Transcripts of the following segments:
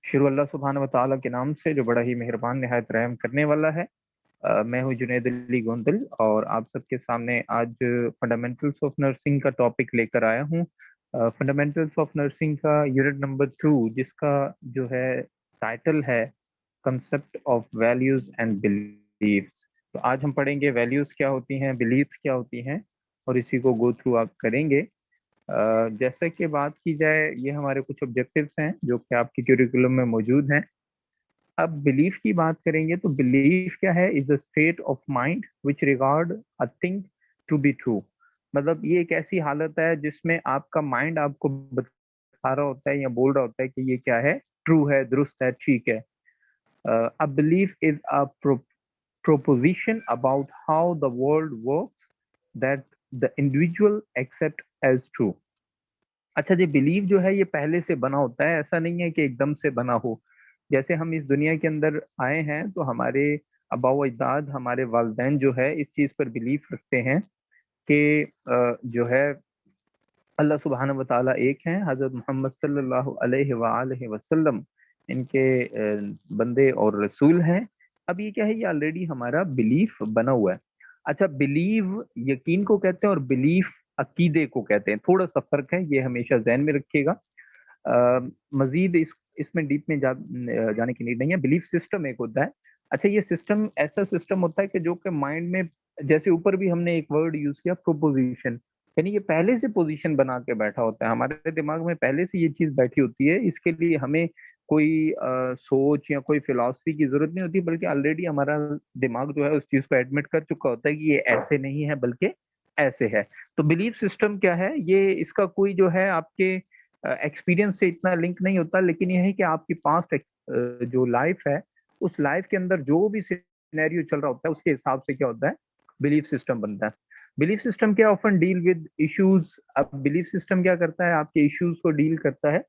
शुरू अल्लाह सुब्हानहू व तआला के नाम से जो बड़ा ही मेहरबान निहायत रहम करने वाला है। मैं हूँ जुनैद अली गोंदल और आप सबके सामने आज फंडामेंटल्स ऑफ नर्सिंग का टॉपिक लेकर आया हूँ। फंडामेंटल्स ऑफ नर्सिंग का यूनिट नंबर 2 जिसका जो है टाइटल है concept of values and beliefs. तो आज हम पढ़ेंगे वैल्यूज क्या होती हैं, बिलीव्स क्या होती हैं और इसी को गो थ्रू आप करेंगे। जैसे कि बात की जाए, ये हमारे कुछ ऑब्जेक्टिव्स हैं जो कि आपकी करिकुलम में मौजूद हैं। अब बिलीफ की बात करेंगे तो बिलीफ क्या है? Is a state of mind which regard a thing to be true. मतलब ये एक ऐसी हालत है जिसमें आपका माइंड आपको बता रहा होता है या बोल रहा होता है कि ये क्या है, ट्रू है, दुरुस्त है, ठीक है। A belief is a proposition about how the world works that the individual accept as true। अच्छा जी, बिलीव जो है ये पहले से बना होता है, ऐसा नहीं है कि एकदम से बना हो। जैसे हम इस दुनिया के अंदर आए हैं तो हमारे आबा व अजदाद, हमारे वालिदैन जो है इस चीज़ पर बिलीव रखते हैं कि जो है अल्लाह सुब्हानहू व तआला एक हैं, हज़रत मोहम्मद सल्लल्लाहु अलैहि वसल्लम इनके बंदे और रसूल हैं। अब ये क्या है, ये ऑलरेडी हमारा बिलीफ बना हुआ है। अच्छा, बिलीव यकीन को कहते हैं और बिलीफ अकीदे को कहते हैं, थोड़ा-सा फ़र्क है, ये हमेशा ज़हन में रखिएगा। मज़ीद इसमें डीप में जाने की नीड नहीं है। बिलीफ सिस्टम एक होता है। अच्छा, ये सिस्टम ऐसा सिस्टम होता है कि जो कि माइंड में, जैसे ऊपर भी हमने एक वर्ड यूज़ किया प्रोपोज़िशन, यानी ये पहले से पोज़ीशन बना के बैठा होता है। हमारे दिमाग में पहले से ये चीज़ बैठी होती है। इसके लिए हमें कोई सोच या कोई फ़िलॉसफ़ी की ज़रूरत नहीं होती, बल्कि ऑलरेडी हमारा दिमाग जो है उस चीज़ को एडमिट कर चुका होता है कि ये ऐसे नहीं है बल्कि ऐसे है। तो बिलीफ सिस्टम क्या है? ये इसका कोई जो है आपके एक्सपीरियंस से इतना लिंक नहीं होता, लेकिन ये है कि आपकी पास्ट जो लाइफ है, उस लाइफ के अंदर जो भी सिनेरियो चल रहा होता है, उसके हिसाब से क्या होता है, बिलीफ सिस्टम बनता है। बिलीफ सिस्टम क्या ऑफन डील विद इश्यूज। अब बिलीफ सिस्टम क्या करता है, आपके इश्यूज को डील करता है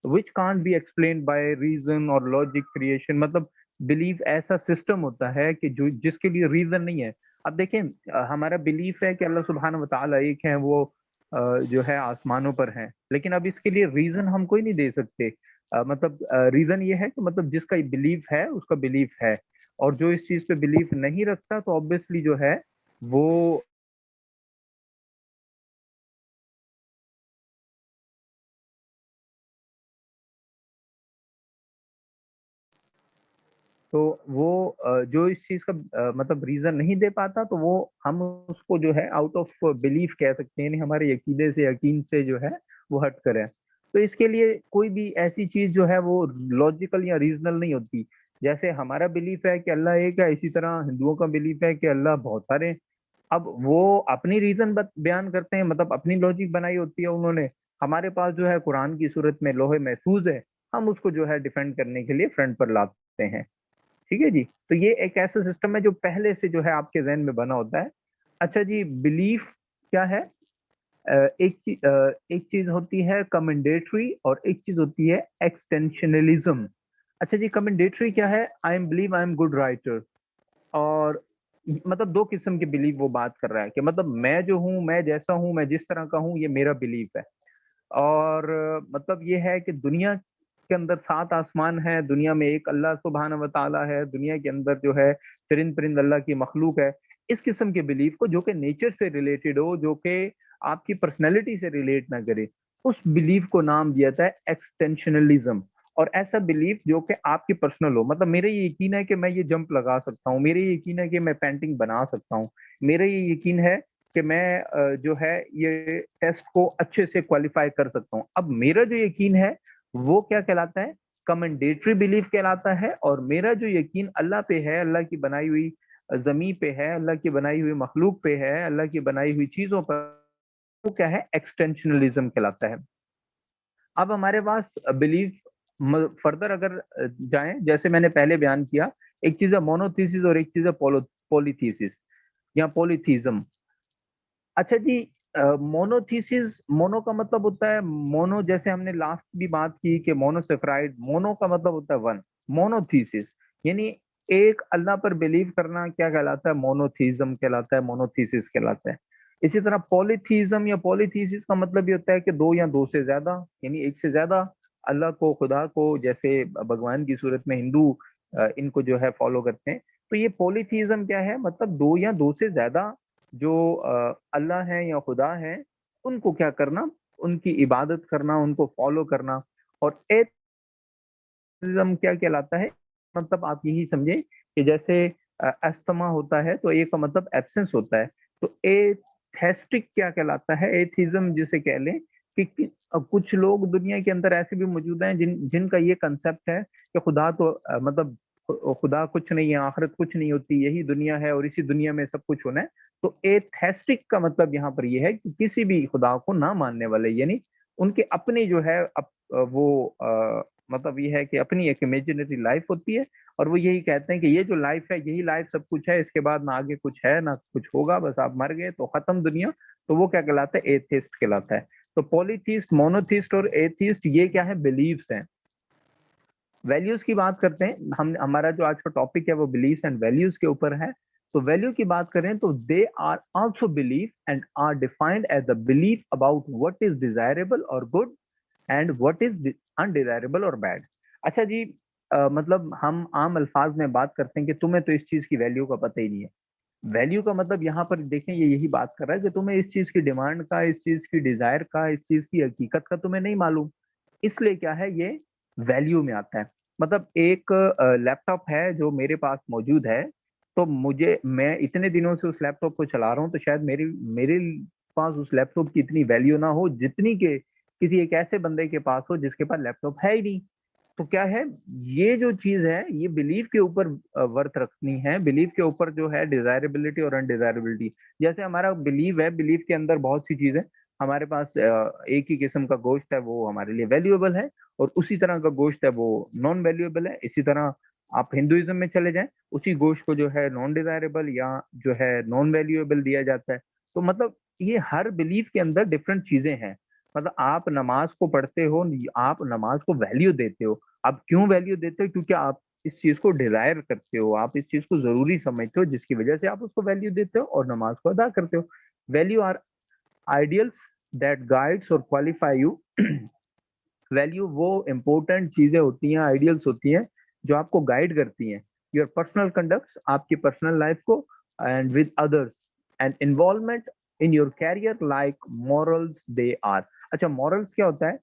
which can't be explained by reason और लॉजिक क्रिएशन। मतलब बिलीफ ऐसा सिस्टम होता है कि जो जिसके लिए रीजन नहीं है। अब देखें, हमारा बिलीफ है कि अल्लाह सुब्हानहू व तआला एक है, वो जो है आसमानों पर हैं, लेकिन अब इसके लिए रीजन हम कोई नहीं दे सकते। मतलब रीजन ये है कि मतलब जिसका बिलीफ है उसका बिलीफ है, और जो इस चीज पे बिलीफ नहीं रखता तो ऑब्वियसली जो है वो जो इस चीज का मतलब रीजन नहीं दे पाता, तो वो हम उसको जो है आउट ऑफ बिलीफ कह सकते हैं, यानी हमारे यकीदे से, यकीन से जो है वो हट कर है। तो इसके लिए कोई भी ऐसी चीज जो है वो लॉजिकल या रीजनल नहीं होती। जैसे हमारा बिलीफ है कि अल्लाह एक है, इसी तरह हिंदुओं का बिलीफ है कि अल्लाह बहुत सारे हैं। अब वो अपनी रीजन बयान करते हैं, मतलब अपनी लॉजिक बनाई होती है उन्होंने। हमारे पास जो है कुरान की सूरत में लोहे महफूज है, हम उसको जो है डिफेंड करने के लिए फ्रंट पर लाते हैं। ठीक है जी। तो ये एक ऐसा सिस्टम है जो पहले से जो है आपके ज़हन में बना होता है। अच्छा जी, बिलीफ क्या है? एक चीज़ होती है कमेंडेटरी और एक चीज़ होती है एक्सटेंशनलिज्म। अच्छा जी, कमेंडेटरी क्या है? I am believe I am good writer. और मतलब 2 किस्म के बिलीव वो बात कर रहा है कि मतलब मैं जो हूँ, मैं जैसा हूँ, मैं जिस तरह का हूँ, ये मेरा बिलीफ है। और मतलब ये है कि दुनिया के अंदर 7 आसमान हैं, दुनिया में एक अल्लाह सुब्हानहू व तआला है, दुनिया के अंदर जो है चरिंद-परिंद अल्लाह की मखलूक है। इस किस्म के बिलीफ को, जो कि नेचर से रिलेटेड हो, जो कि आपकी पर्सनैलिटी से रिलेट ना करे, उस बिलीफ को नाम दिया जाता है एक्सटेंशनलिज्म। और ऐसा बिलीफ जो कि आपकी पर्सनल हो, मतलब मेरा ये यकीन है कि मैं ये जंप लगा सकता हूँ, मेरा ये यकीन है कि मैं पेंटिंग बना सकता हूँ, मेरा ये यकीन है कि मैं जो है ये टेस्ट को अच्छे से क्वालिफाई कर सकता हूँ। अब मेरा जो यकीन है वो क्या कहलाता है? कमेंडेटरी बिलीफ कहलाता है। और मेरा जो यकीन अल्लाह पे है, अल्लाह की बनाई हुई ज़मीं पे है, अल्लाह की बनाई हुई मखलूक पे है, अल्लाह की बनाई हुई चीज़ों पर, वो क्या है? एक्सटेंशनलिज्म कहलाता है। अब हमारे पास बिलीफ फर्दर अगर जाएँ, जैसे मैंने पहले बयान किया, एक चीज़ है मोनोथीसिस और एक चीज़ है पॉलीथीसिस या पॉलीथीज़्म। अच्छा जी, मोनोथीसिस, मोनो का मतलब होता है मोनो, जैसे हमने लास्ट भी बात की कि मोनोसेफराइड, मोनो का मतलब होता है वन। मोनोथीसिस यानी एक अल्लाह पर बिलीव करना क्या कहलाता है? मोनोथीज़्म कहलाता है, मोनोथीसिस कहलाता है। इसी तरह पॉलीथीज़्म या पॉलीथीसिस का मतलब ये होता है कि 2 या 2 से ज़्यादा, यानी एक से ज़्यादा अल्लाह को, खुदा को, जैसे भगवान की सूरत में हिंदू इनको जो है फॉलो करते हैं। तो ये पॉलीथीज्म क्या है, मतलब दो या दो से ज्यादा जो अल्लाह है या खुदा है, उनको क्या करना, उनकी इबादत करना, उनको फॉलो करना। और एथिज्म क्या कहलाता है, मतलब आप यही समझे कि जैसे अस्थमा होता है तो ए का मतलब एब्सेंस होता है, तो एथेस्टिक क्या कहलाता है, एथिज्म जिसे कह लें कि कुछ लोग दुनिया के अंदर ऐसे भी मौजूद हैं जिनका ये कंसेप्ट है कि खुदा तो मतलब खुदा कुछ नहीं है, आखिरत कुछ नहीं होती, यही दुनिया है और इसी दुनिया में सब कुछ होना है। तो एथेस्टिक का मतलब यहाँ पर ये है कि किसी भी खुदा को ना मानने वाले, यानी उनके अपने जो है वो मतलब ये है कि अपनी एक इमेजिनरी लाइफ होती है, और वो यही कहते हैं कि ये जो लाइफ है यही लाइफ सब कुछ है, इसके बाद ना आगे कुछ है ना कुछ होगा, बस आप मर गए तो खत्म दुनिया। तो वो क्या कहलाता है, एथिस्ट कहलाता है। तो पॉलीथीस्ट, मोनोथीस्ट और एथिस्ट ये क्या है, बिलीव्स हैं। वैल्यूज की बात करते हैं हम, हमारा जो आज का टॉपिक है वो बिलीव्स एंड वैल्यूज के ऊपर है। तो वैल्यू की बात करें तो they are also believe and are defined as the belief about what is desirable और good and what is undesirable और बैड। अच्छा जी, मतलब हम आम अल्फाज में बात करते हैं कि तुम्हें तो इस चीज की वैल्यू का पता ही नहीं है। वैल्यू का मतलब यहाँ पर देखें, ये यही बात कर रहा है कि तुम्हें इस चीज की डिमांड का, इस चीज की डिजायर का, इस चीज की हकीकत का तुम्हें नहीं मालूम, इसलिए क्या है ये वैल्यू में आता है। मतलब एक लैपटॉप है जो मेरे पास मौजूद है, तो मुझे, मैं इतने दिनों से उस लैपटॉप को चला रहा हूँ, तो शायद मेरी मेरे पास उस लैपटॉप की इतनी वैल्यू ना हो जितनी के किसी एक ऐसे बंदे के पास हो जिसके पास लैपटॉप है ही नहीं। तो क्या है, ये जो चीज है ये बिलीफ के ऊपर वर्थ रखनी है, बिलीफ के ऊपर जो है डिजायरेबिलिटी और अनडिजायरेबिलिटी। जैसे हमारा बिलीव है, बिलीफ के अंदर बहुत सी चीजें, हमारे पास एक ही किस्म का गोश्त है वो हमारे लिए वैल्यूएबल है, और उसी तरह का गोश्त है वो नॉन वैल्यूएबल है। इसी तरह आप हिंदुइज्म में चले जाएं, उसी गोश्त को जो है नॉन डिजायरेबल या जो है नॉन वैल्यूएबल दिया जाता है। तो मतलब ये हर बिलीफ के अंदर डिफरेंट चीजें हैं। मतलब आप नमाज को पढ़ते हो, आप नमाज को वैल्यू देते हो। आप क्यों वैल्यू देते हो, क्योंकि आप इस चीज को डिजायर करते हो, आप इस चीज को जरूरी समझते हो, जिसकी वजह से आप उसको वैल्यू देते हो और नमाज को अदा करते हो। Value are ideals that guides और क्वालिफाई यू। वैल्यू वो इंपॉर्टेंट चीजें होती हैं, आइडियल्स होती हैं जो आपको गाइड करती हैं, योर पर्सनल कंडक्ट्स, आपकी पर्सनल लाइफ को, and with others, and involvement in your career like morals they are. अच्छा, मॉरल्स क्या होता है,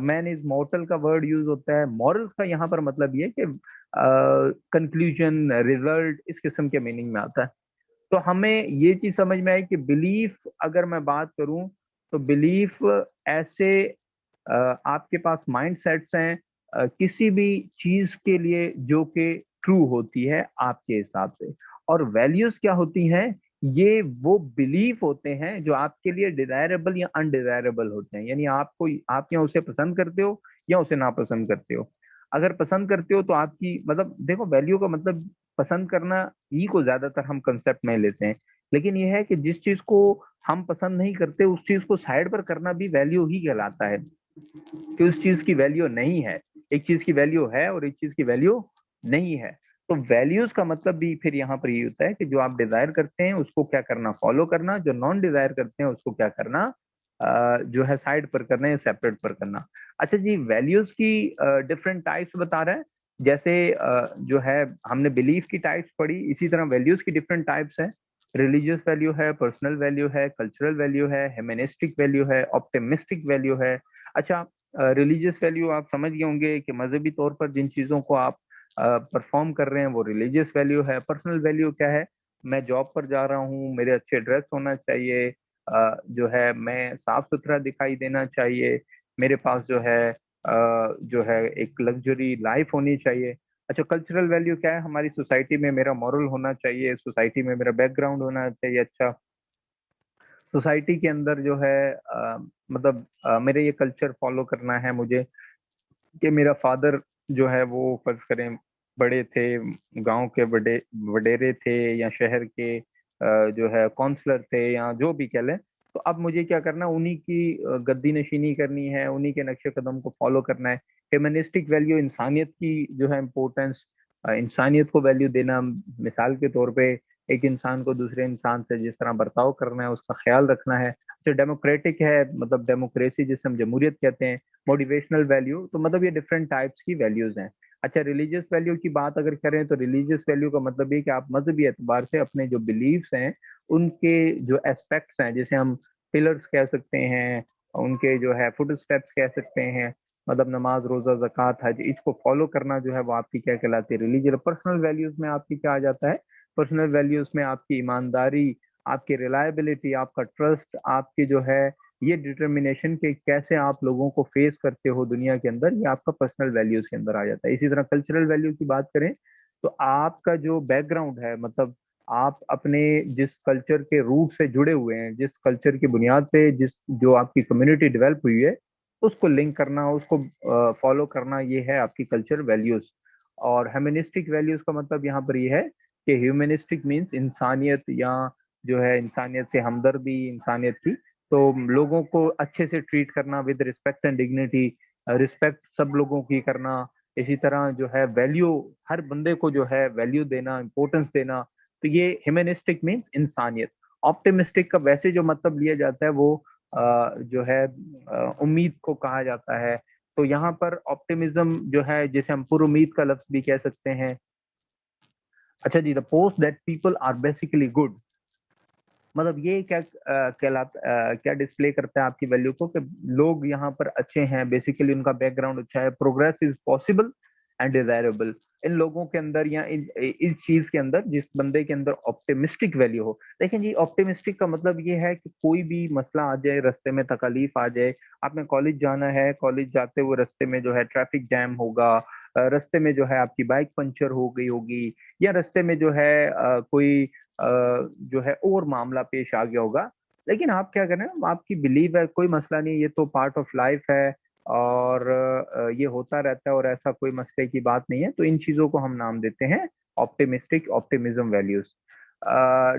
मैन इज मॉर्टल का वर्ड यूज होता है। मॉरल्स का यहाँ पर मतलब ये कि कंक्लूजन, रिजल्ट, इस किस्म के मीनिंग में आता है। तो हमें ये चीज समझ में आई कि बिलीफ, अगर मैं बात करूं तो बिलीफ ऐसे आपके पास माइंड सेट्स हैं किसी भी चीज के लिए जो कि ट्रू होती है आपके हिसाब से। और वैल्यूज क्या होती हैं, ये वो बिलीफ होते हैं जो आपके लिए डिजायरेबल या अनडिजायरेबल होते हैं, यानी आपको, आप या उसे पसंद करते हो या उसे नापसंद करते हो। अगर पसंद करते हो तो आपकी, मतलब देखो वैल्यू का मतलब पसंद करना ही को ज्यादातर हम कंसेप्ट में लेते हैं, लेकिन यह है कि जिस चीज को हम पसंद नहीं करते उस चीज को साइड पर करना भी वैल्यू ही कहलाता है, कि उस चीज की वैल्यू नहीं है। एक चीज की वैल्यू है और एक चीज की वैल्यू नहीं है। तो वैल्यूज का मतलब भी फिर यहाँ पर ये होता है कि जो आप डिजायर करते हैं उसको क्या करना, फॉलो करना, जो नॉन डिजायर करते हैं उसको क्या करना, जो है साइड पर करना या सेपरेट पर करना। अच्छा जी, वैल्यूज की डिफरेंट टाइप्स बता रहा है। जैसे जो है हमने बिलीफ की टाइप्स पढ़ी, इसी तरह वैल्यूज की डिफरेंट टाइप्स है। रिलीजियस वैल्यू है, पर्सनल वैल्यू है, कल्चरल वैल्यू है, ह्यूमैनिस्टिक वैल्यू है, ऑप्टिमिस्टिक वैल्यू है। अच्छा, रिलीजियस वैल्यू आप समझ गए होंगे कि मजहबी तौर पर जिन चीजों को आप परफॉर्म कर रहे हैं वो रिलीजियस वैल्यू है। पर्सनल वैल्यू क्या है, मैं जॉब पर जा रहा हूँ, मेरे अच्छे ड्रेस होना चाहिए, जो है मैं साफ सुथरा दिखाई देना चाहिए, मेरे पास जो है एक लग्जरी लाइफ होनी चाहिए। अच्छा, कल्चरल वैल्यू क्या है, हमारी सोसाइटी में मेरा मॉरल होना चाहिए, सोसाइटी में मेरा बैकग्राउंड होना चाहिए अच्छा, सोसाइटी के अंदर जो है मतलब मेरे ये कल्चर फॉलो करना है मुझे, कि मेरा फादर जो है वो फर्ज करें बड़े थे, गांव के बड़े वडेरे थे, या शहर के जो है काउंसलर थे, या जो भी कह लें। तो अब मुझे क्या करना, उन्हीं की गद्दी नशीनी करनी है, उन्हीं के नक्शे कदम को फॉलो करना है। ह्यूमनिस्टिक वैल्यू, इंसानियत की जो है इम्पोर्टेंस, इंसानियत को वैल्यू देना। मिसाल के तौर पे एक इंसान को दूसरे इंसान से जिस तरह बर्ताव करना है उसका ख्याल रखना है। जो डेमोक्रेटिक है, मतलब डेमोक्रेसी जिसे हम जमहूरियत कहते हैं, मोटिवेशनल वैल्यू, तो मतलब ये डिफरेंट टाइप्स की वैल्यूज हैं। अच्छा, रिलीजियस वैल्यू की बात अगर करें तो रिलीजियस वैल्यू का मतलब ये कि आप मजहबी एतबार से अपने जो बिलीव्स हैं, उनके जो एस्पेक्ट्स हैं, जैसे हम पिलर्स कह सकते हैं, उनके जो है फुट स्टेप्स कह सकते हैं, मतलब नमाज, रोजा, ज़कात, हज, इसको फॉलो करना जो है वो आपकी क्या कहलाती है, रिलीजियस। पर्सनल वैल्यूज में आपकी क्या आ जाता है, पर्सनल वैल्यूज में आपकी ईमानदारी, आपकी रिलायबिलिटी, आपका ट्रस्ट, आपकी जो है ये डिटर्मिनेशन के कैसे आप लोगों को फेस करते हो दुनिया के अंदर, ये आपका पर्सनल वैल्यूज के अंदर आ जाता है। इसी तरह कल्चरल वैल्यू की बात करें तो आपका जो बैकग्राउंड है, मतलब आप अपने जिस कल्चर के रूट से जुड़े हुए हैं, जिस कल्चर की बुनियाद पे जिस जो आपकी कम्युनिटी डेवलप हुई है, उसको लिंक करना, उसको फॉलो करना, ये है आपकी कल्चर वैल्यूज। और ह्यूमनिस्टिक वैल्यूज का मतलब यहाँ पर ये है कि ह्यूमनिस्टिक मीन्स इंसानियत, या जो है इंसानियत से हमदर्दी, इंसानियत की, तो लोगों को अच्छे से ट्रीट करना with respect and dignity, respect सब लोगों की करना। इसी तरह जो है वैल्यू, हर बंदे को जो है वैल्यू देना, इंपॉर्टेंस देना, तो ये ह्यूमनिस्टिक मीन्स इंसानियत। ऑप्टिमिस्टिक का वैसे जो मतलब लिया जाता है वो जो है उम्मीद को कहा जाता है। तो यहाँ पर ऑप्टिमिज्म जो है, जैसे हम पुर उम्मीद का लफ्ज भी कह सकते हैं। अच्छा जी, the post that people are basically good, मतलब ये क्या क्या डिस्प्ले करता है आपकी वैल्यू को, कि लोग यहाँ पर अच्छे हैं, बेसिकली उनका बैकग्राउंड अच्छा है, progress is possible and desirable. इन लोगों के अंदर या इस चीज के अंदर, जिस बंदे के अंदर ऑप्टिमिस्टिक वैल्यू हो। लेकिन जी, ऑप्टिमिस्टिक का मतलब ये है कि कोई भी मसला आ जाए, रास्ते में तकलीफ आ जाए, आपने कॉलेज जाना है, कॉलेज जाते हुए रास्ते में जो है ट्रैफिक जैम होगा, रास्ते में जो है आपकी बाइक पंचर हो गई होगी, या रास्ते में जो है कोई जो है और मामला पेश आ गया होगा, लेकिन आप क्या करें, आपकी बिलीव है कोई मसला नहीं, ये तो पार्ट ऑफ लाइफ है, और ये होता रहता है, और ऐसा कोई मसले की बात नहीं है, तो इन चीजों को हम नाम देते हैं optimistic, optimism values.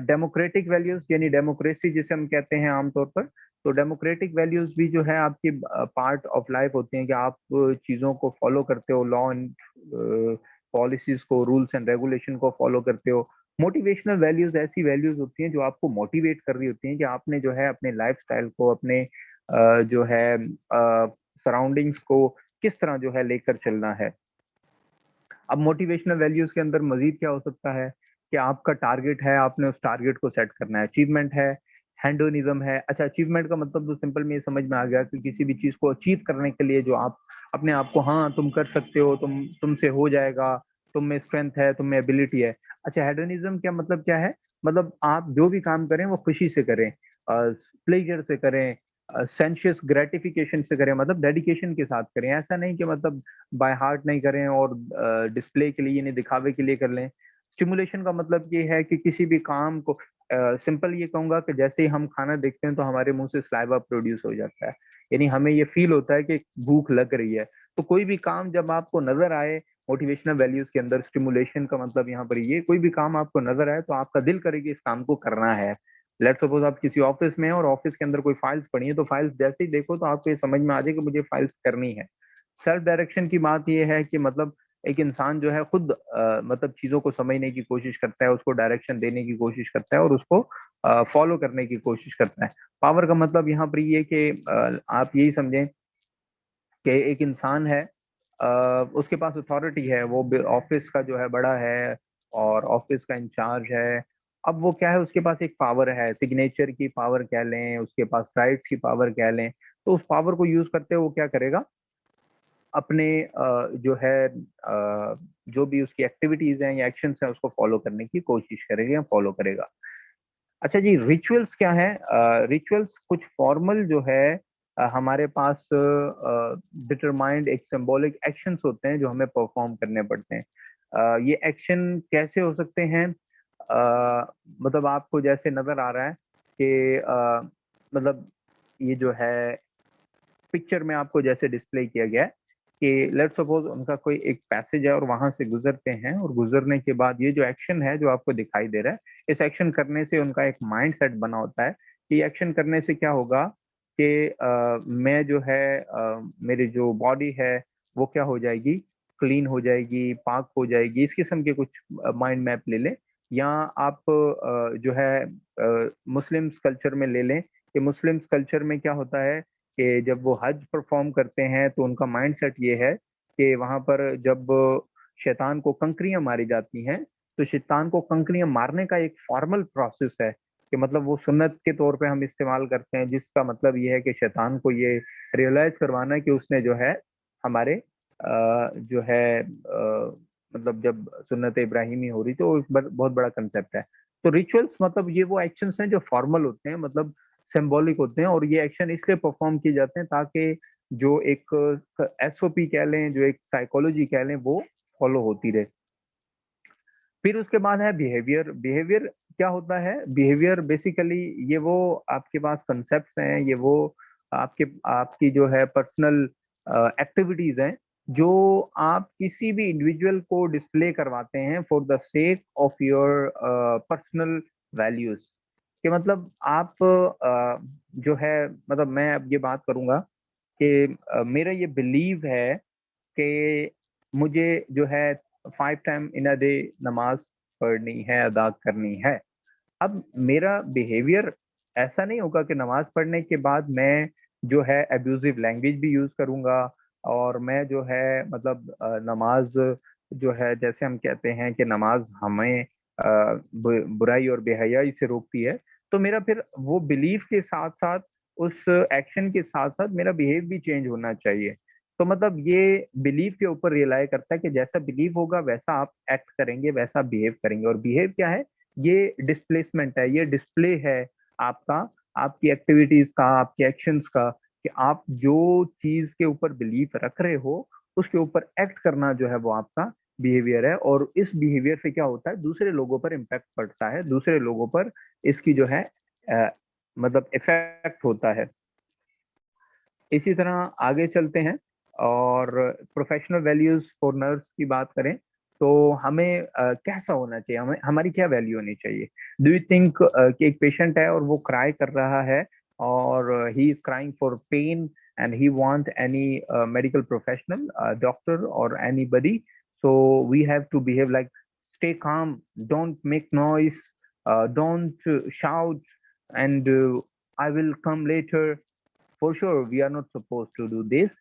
Democratic values यानी डेमोक्रेसी जिसे हम कहते हैं आमतौर पर, तो डेमोक्रेटिक वैल्यूज भी जो है आपकी पार्ट ऑफ लाइफ होती हैं, कि आप चीजों को फॉलो करते हो, लॉ एंड पॉलिसीज को, रूल्स एंड रेगुलेशन को फॉलो करते हो। मोटिवेशनल वैल्यूज ऐसी वैल्यूज होती हैं जो आपको मोटिवेट कर रही होती हैं, कि आपने जो है अपने लाइफस्टाइल को, अपने जो है सराउंडिंग्स को किस तरह जो है लेकर चलना है। अब मोटिवेशनल वैल्यूज के अंदर मजीद क्या हो सकता है, कि आपका टारगेट है, आपने उस टारगेट को सेट करना है, अचीवमेंट है, हैंडोनिज्म है। अच्छा, अचीवमेंट का मतलब तो सिंपल में ये समझ में आ गया कि किसी भी चीज को अचीव करने के लिए जो आप अपने आप को, हाँ तुम कर सकते हो, तुमसे हो जाएगा, तुम में स्ट्रेंथ है, तुम में एबिलिटी है। अच्छा, हेडोनिज्म क्या मतलब क्या है, मतलब आप जो भी काम करें वो खुशी से करें, प्लेजर से करें, सेंशियस ग्रेटिफिकेशन से करें, मतलब डेडिकेशन के साथ करें। ऐसा नहीं कि मतलब बाय हार्ट नहीं करें और डिस्प्ले के लिए, यानी दिखावे के लिए कर लें। स्टिमुलेशन का मतलब ये है कि किसी भी काम को, सिंपल ये कहूंगा कि जैसे ही हम खाना देखते हैं तो हमारे मुंह से सलाइवा प्रोड्यूस हो जाता है, यानी हमें ये फील होता है कि भूख लग रही है। तो कोई भी काम जब आपको नजर आए मोटिवेशनल वैल्यूज के अंदर, स्टिमुलेशन का मतलब यहाँ पर ये, कोई भी काम आपको नजर आए तो आपका दिल करे कि इस काम को करना है। लेट्स सपोज आप किसी ऑफिस में हैं और ऑफिस के अंदर कोई फाइल्स पड़ी है, तो फाइल्स जैसे ही देखो तो आपको ये समझ में आ जाए कि मुझे फाइल्स करनी है। सेल्फ डायरेक्शन की बात यह है कि मतलब एक इंसान जो है खुद मतलब चीजों को समझने की कोशिश करता है, उसको डायरेक्शन देने की कोशिश करता है, और उसको फॉलो करने की कोशिश करता है। पावर का मतलब यहाँ पर ये कि आप यही समझें कि एक इंसान है, उसके पास अथॉरिटी है, वो ऑफिस का जो है बड़ा है, और ऑफिस का इंचार्ज है। अब वो क्या है, उसके पास एक पावर है, सिग्नेचर की पावर कह लें, उसके पास राइट्स की पावर कह लें। तो उस पावर को यूज करते हुए वो क्या करेगा, अपने जो है जो भी उसकी एक्टिविटीज हैं या एक्शंस हैं, उसको फॉलो करने की कोशिश करेगा या फॉलो करेगा। अच्छा जी, रिचुअल्स क्या है, रिचुअल्स कुछ फॉर्मल जो है हमारे पास डिटरमाइंड एक सिंबॉलिक एक्शंस होते हैं जो हमें परफॉर्म करने पड़ते हैं। ये एक्शन कैसे हो सकते हैं, मतलब आपको जैसे नजर आ रहा है कि मतलब ये जो है पिक्चर में आपको जैसे डिस्प्ले किया गया है, कि लेट्स सपोज उनका कोई एक पैसेज है और वहां से गुजरते हैं, और गुजरने के बाद ये जो एक्शन है जो आपको दिखाई दे रहा है, इस एक्शन करने से उनका एक माइंड सेट बना होता है कि एक्शन करने से क्या होगा, कि मैं जो है मेरी जो बॉडी है वो क्या हो जाएगी, क्लीन हो जाएगी, पाक हो जाएगी, इस किस्म के कुछ माइंड मैप ले लें। या आप जो है मुस्लिम्स कल्चर में ले लें कि मुस्लिम्स कल्चर में क्या होता है कि जब वो हज परफॉर्म करते हैं तो उनका माइंडसेट ये है कि वहां पर जब शैतान को कंकरियां मारी जाती हैं, तो शैतान को कंकरियां मारने का एक फॉर्मल प्रोसेस है कि मतलब वो सुन्नत के तौर पे हम इस्तेमाल करते हैं, जिसका मतलब ये है कि शैतान को ये रियलाइज करवाना है कि उसने जो है हमारे जो है मतलब जब सुन्नत इब्राहिमी हो रही तो एक बहुत बड़ा कंसेप्ट है। तो रिचुअल्स मतलब ये वो एक्शंस हैं जो फॉर्मल होते हैं, मतलब सिंबॉलिक होते हैं, और ये एक्शन इसलिए परफॉर्म किए जाते हैं ताकि जो एक एसओपी कह लें, जो एक साइकोलॉजी कह लें, वो फॉलो होती रहे। फिर उसके बाद है बिहेवियर। बिहेवियर क्या होता है? बिहेवियर बेसिकली ये वो आपके पास कंसेप्ट हैं, ये वो आपके आपकी जो है पर्सनल एक्टिविटीज हैं जो आप किसी भी इंडिविजुअल को डिस्प्ले करवाते हैं for the sake of your personal values. कि मतलब आप जो है, मतलब मैं अब ये बात करूंगा कि मेरा ये बिलीव है कि मुझे जो है 5 टाइम इन अ डे नमाज पढ़नी है, अदा करनी है। अब मेरा बिहेवियर ऐसा नहीं होगा कि नमाज पढ़ने के बाद मैं जो है एब्यूजिव लैंग्वेज भी यूज करूंगा, और मैं जो है मतलब नमाज जो है, जैसे हम कहते हैं कि नमाज हमें बुराई और बेहयाई से रोकती है, तो मेरा फिर वो बिलीफ के साथ साथ, उस एक्शन के साथ साथ मेरा बिहेव भी चेंज होना चाहिए। तो मतलब ये बिलीफ के ऊपर रिलाई करता है कि जैसा बिलीव होगा वैसा आप एक्ट करेंगे, वैसा बिहेव करेंगे। और बिहेव क्या है? ये डिस्प्लेसमेंट है, ये डिस्प्ले है आपका, आपकी एक्टिविटीज का, आपके एक्शंस का, कि आप जो चीज के ऊपर बिलीफ रख रहे हो उसके ऊपर एक्ट करना जो है वो आपका बिहेवियर है। और इस बिहेवियर से क्या होता है? दूसरे लोगों पर इम्पैक्ट पड़ता है, दूसरे लोगों पर इसकी जो है अ, मतलब इफेक्ट होता है। इसी तरह आगे चलते हैं, और प्रोफेशनल वैल्यूज फॉर नर्स की बात करें तो हमें कैसा होना चाहिए, हमें हमारी क्या वैल्यू होनी चाहिए? डू यू थिंक कि एक पेशेंट है और वो क्राई कर रहा है, और he is crying for pain, and he want any medical professional, doctor और anybody, so we have to behave like stay calm, don't make noise, don't shout, and I will come later. For sure we are not suppose to do this.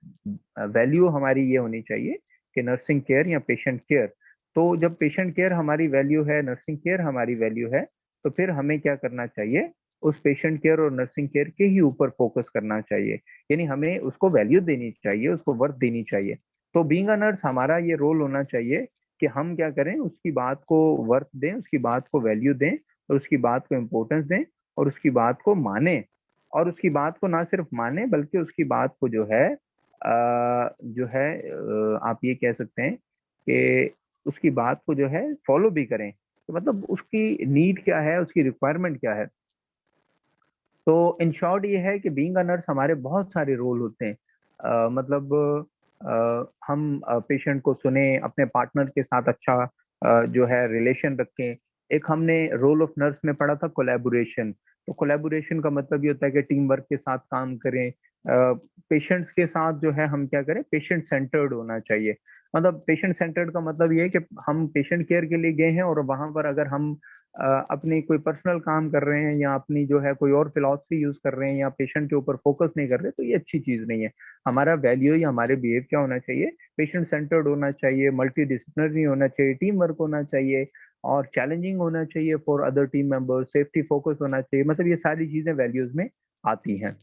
Value हमारी ये होनी चाहिए कि nursing care या patient care. तो जब patient care हमारी value है, नर्सिंग केयर हमारी वैल्यू है, तो फिर हमें क्या करना चाहिए? उस पेशेंट केयर और नर्सिंग केयर के ही ऊपर फोकस करना चाहिए, यानी हमें उसको वैल्यू देनी चाहिए, उसको वर्थ देनी चाहिए। तो बीइंग अ नर्स हमारा ये रोल होना चाहिए कि हम क्या करें, उसकी बात को वर्थ दें, उसकी बात को वैल्यू दें, और उसकी बात को इम्पोर्टेंस दें, और उसकी बात को माने। और उसकी बात को ना सिर्फ माने बल्कि उसकी बात को जो है आप ये कह सकते हैं कि उसकी बात को जो है फॉलो भी करें। तो मतलब उसकी नीड क्या है, उसकी रिक्वायरमेंट क्या है। तो इन शॉर्ट ये है कि बीइंग अ नर्स हमारे बहुत सारे रोल होते हैं। मतलब हम पेशेंट को सुने, अपने पार्टनर के साथ अच्छा जो है रिलेशन रखें। एक हमने रोल ऑफ नर्स में पढ़ा था कोलैबोरेशन। तो कोलैबोरेशन का मतलब ये होता है कि टीम वर्क के साथ काम करें। पेशेंट्स के साथ जो है हम क्या करें, पेशेंट सेंटर्ड होना चाहिए। मतलब पेशेंट सेंटर्ड का मतलब ये है कि हम पेशेंट केयर के लिए गए हैं, और वहां पर अगर हम अपनी कोई पर्सनल काम कर रहे हैं या अपनी जो है कोई और फिलॉसफी यूज कर रहे हैं या पेशेंट के ऊपर फोकस नहीं कर रहे, तो ये अच्छी चीज नहीं है। हमारा वैल्यू या हमारे बिहेव क्या होना चाहिए? पेशेंट सेंटर्ड होना चाहिए, मल्टी डिसिप्लिनरी होना चाहिए, टीम वर्क होना चाहिए, और चैलेंजिंग होना चाहिए for other team members, safety focus होना चाहिए। मतलब ये सारी चीजें वैल्यूज में आती हैं।